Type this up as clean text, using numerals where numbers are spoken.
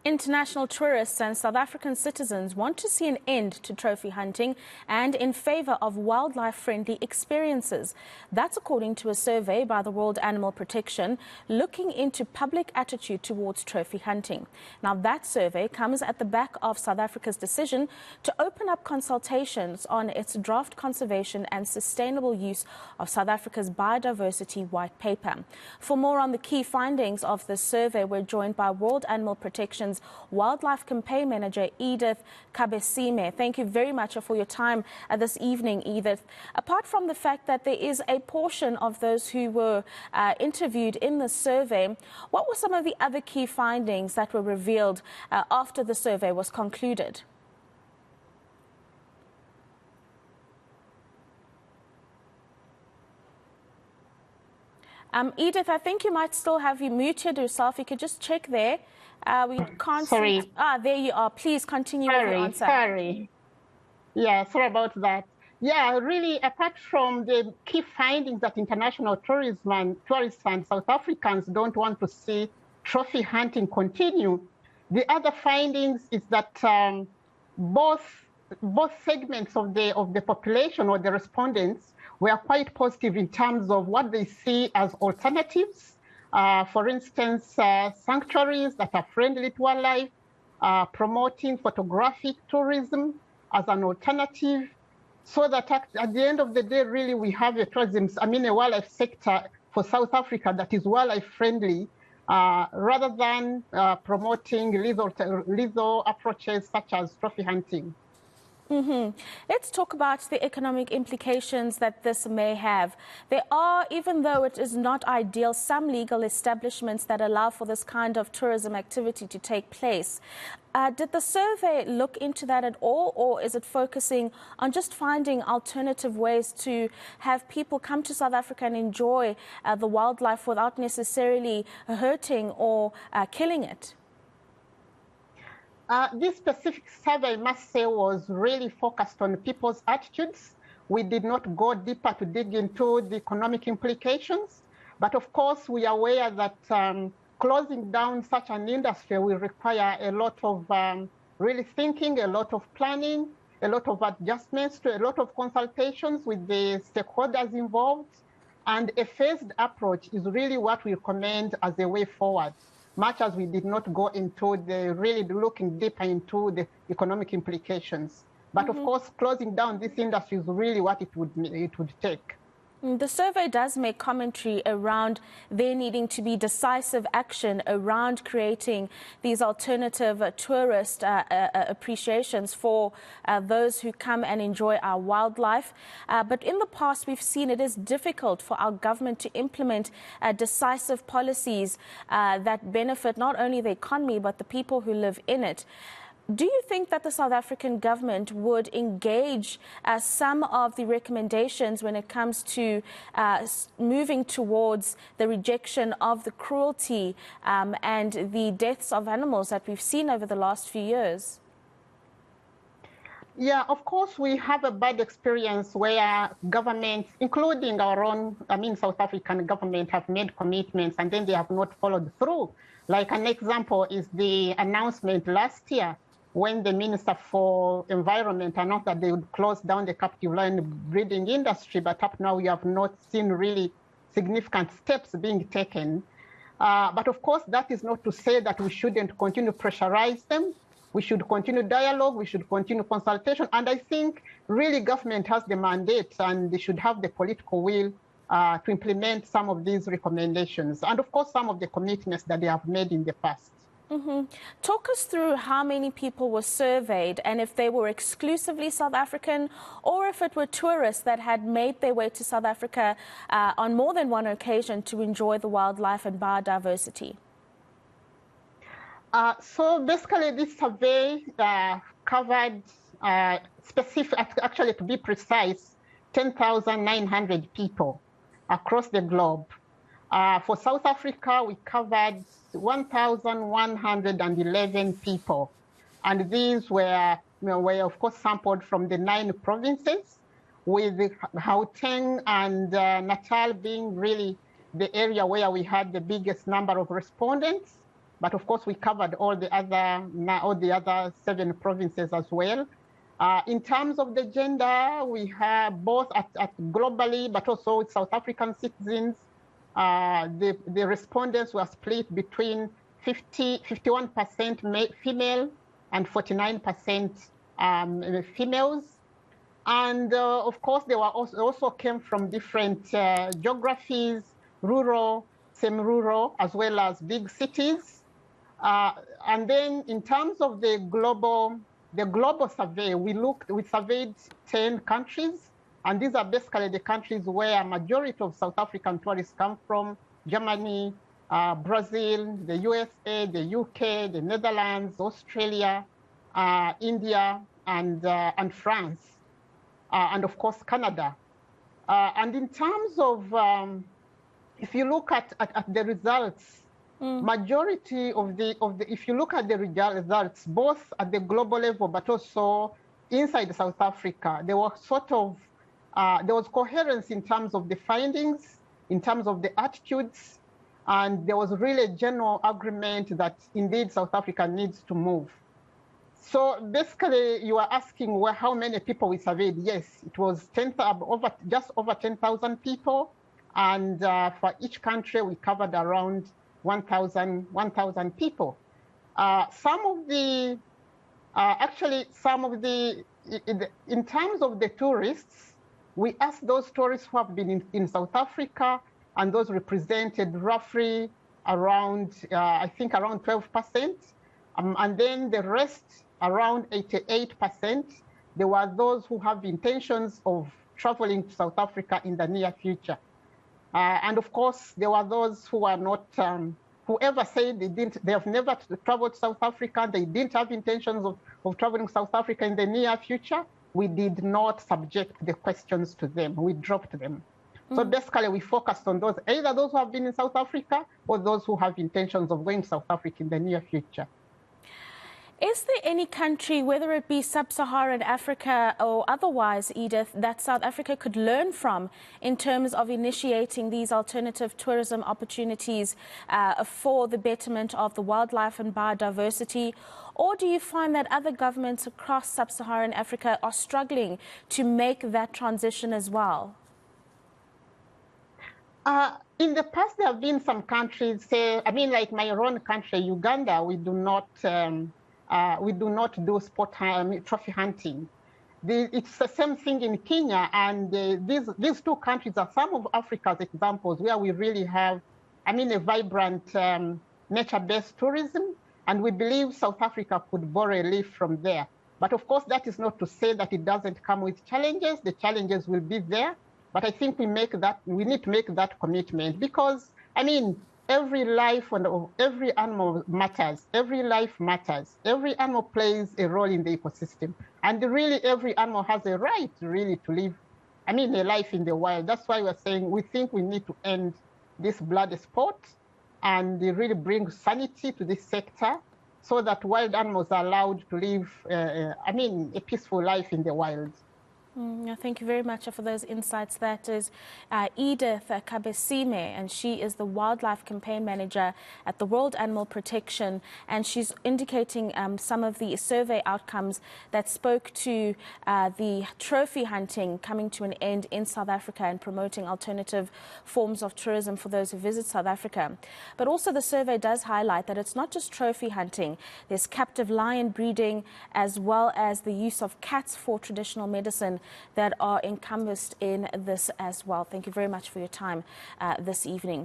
International tourists and South African citizens want to see an end to trophy hunting and in favour of wildlife-friendly experiences. That's according to a survey by the World Animal Protection looking into public attitude towards trophy hunting. Now, that survey comes at the back of South Africa's decision to open up consultations on its draft conservation and sustainable use of South Africa's biodiversity white paper. For more on the key findings of this survey, we're joined by World Animal Protection's Wildlife Campaign Manager, Edith Kabesiime. Thank you very much for your time this evening, Edith. Apart from the fact that there is a portion of those who were interviewed in the survey, what were some of the other key findings that were revealed after the survey was concluded? Edith, I think you might still have you muted yourself. You could just check there. We can't Sorry. see. There you are. Please continue with your answer. Sorry. Yeah, sorry about that. Yeah, really, apart from the key findings that international tourists and South Africans don't want to see trophy hunting continue, the other findings is that both segments of the population or the respondents were quite positive in terms of what they see as alternatives. For instance, sanctuaries that are friendly to wildlife, promoting photographic tourism as an alternative, so that at the end of the day, really, we have a wildlife sector for South Africa that is wildlife friendly, rather than promoting lethal approaches such as trophy hunting. Let's talk about the economic implications that this may have. There are, even though it is not ideal, some legal establishments that allow for this kind of tourism activity to take place. Did the survey look into that at all, or is it focusing on just finding alternative ways to have people come to South Africa and enjoy the wildlife without necessarily hurting or killing it? This specific survey, I must say, was really focused on people's attitudes. We did not go deeper to dig into the economic implications. But of course, we are aware that closing down such an industry will require a lot of really thinking, a lot of planning, a lot of adjustments, to a lot of consultations with the stakeholders involved. And a phased approach is really what we recommend as a way forward, much as we did not go into really looking deeper into the economic implications. But of course, closing down this industry is really what it would take. The survey does make commentary around there needing to be decisive action around creating these alternative tourist appreciations for those who come and enjoy our wildlife. But in the past, we've seen it is difficult for our government to implement decisive policies that benefit not only the economy, but the people who live in it. Do you think that the South African government would engage some of the recommendations when it comes to moving towards the rejection of the cruelty and the deaths of animals that we've seen over the last few years? Yeah, of course, we have a bad experience where governments, including our own, South African government, have made commitments and then they have not followed through. Like an example is the announcement last year when the Minister for Environment announced that they would close down the captive lion breeding industry, but up now we have not seen really significant steps being taken. But of course, that is not to say that we shouldn't continue to pressurize them. We should continue dialogue, we should continue consultation, and I think really government has the mandate and they should have the political will to implement some of these recommendations, and of course some of the commitments that they have made in the past. Talk us through how many people were surveyed and if they were exclusively South African or if it were tourists that had made their way to South Africa on more than one occasion to enjoy the wildlife and biodiversity. So basically this survey covered actually to be precise, 10,900 people across the globe. For South Africa, we covered 1,111 people. And these were of course, sampled from the 9 provinces, with Gauteng and Natal being really the area where we had the biggest number of respondents. But of course, we covered all the other 7 provinces as well. In terms of the gender, we have both at globally, but also with South African citizens. The respondents were split between 51% female and 49% females. And of course, they were also came from different geographies, rural, semi-rural, as well as big cities. And then in terms of the global survey, we surveyed 10 countries, and these are basically the countries where a majority of South African tourists come from: Germany, Brazil, the USA, the UK, the Netherlands, Australia, India, and France, and of course Canada. And in terms of, if you look at the results, majority of the if you look at the results, both at the global level but also inside South Africa, there was there was coherence in terms of the findings, in terms of the attitudes, and there was really a general agreement that indeed South Africa needs to move. So basically, you are asking how many people we surveyed. Yes, it was just over 10,000 people, and for each country we covered around 1,000 people. In terms of the tourists, we asked those tourists who have been in South Africa, and those represented roughly around, I think around 12%. And then the rest, around 88%, there were those who have intentions of traveling to South Africa in the near future. And of course, there were those who are not, whoever said they have never traveled to South Africa, they didn't have intentions of traveling to South Africa in the near future, we did not subject the questions to them, we dropped them. So basically, we focused on either those who have been in South Africa or those who have intentions of going to South Africa in the near future. Is there any country, whether it be sub-Saharan Africa or otherwise, Edith, that South Africa could learn from in terms of initiating these alternative tourism opportunities for the betterment of the wildlife and biodiversity? Or do you find that other governments across sub-Saharan Africa are struggling to make that transition as well? In the past, there have been some countries, like my own country, Uganda, we do not do trophy hunting. It's the same thing in Kenya, and these 2 countries are some of Africa's examples where we really have, a vibrant nature-based tourism, and we believe South Africa could borrow a leaf from there. But of course, that is not to say that it doesn't come with challenges. The challenges will be there, but I think we need to make that commitment because, every life and every animal matters. Every life matters. Every animal plays a role in the ecosystem. And really, every animal has a right really to live, a life in the wild. That's why we're saying we think we need to end this blood sport and really bring sanity to this sector so that wild animals are allowed to live, a peaceful life in the wild. Thank you very much for those insights. That is Edith Kabesiime, and she is the Wildlife Campaign Manager at the World Animal Protection, and she's indicating some of the survey outcomes that spoke to the trophy hunting coming to an end in South Africa and promoting alternative forms of tourism for those who visit South Africa. But also the survey does highlight that it's not just trophy hunting. There's captive lion breeding as well as the use of cats for traditional medicine that are encompassed in this as well. Thank you very much for your time this evening.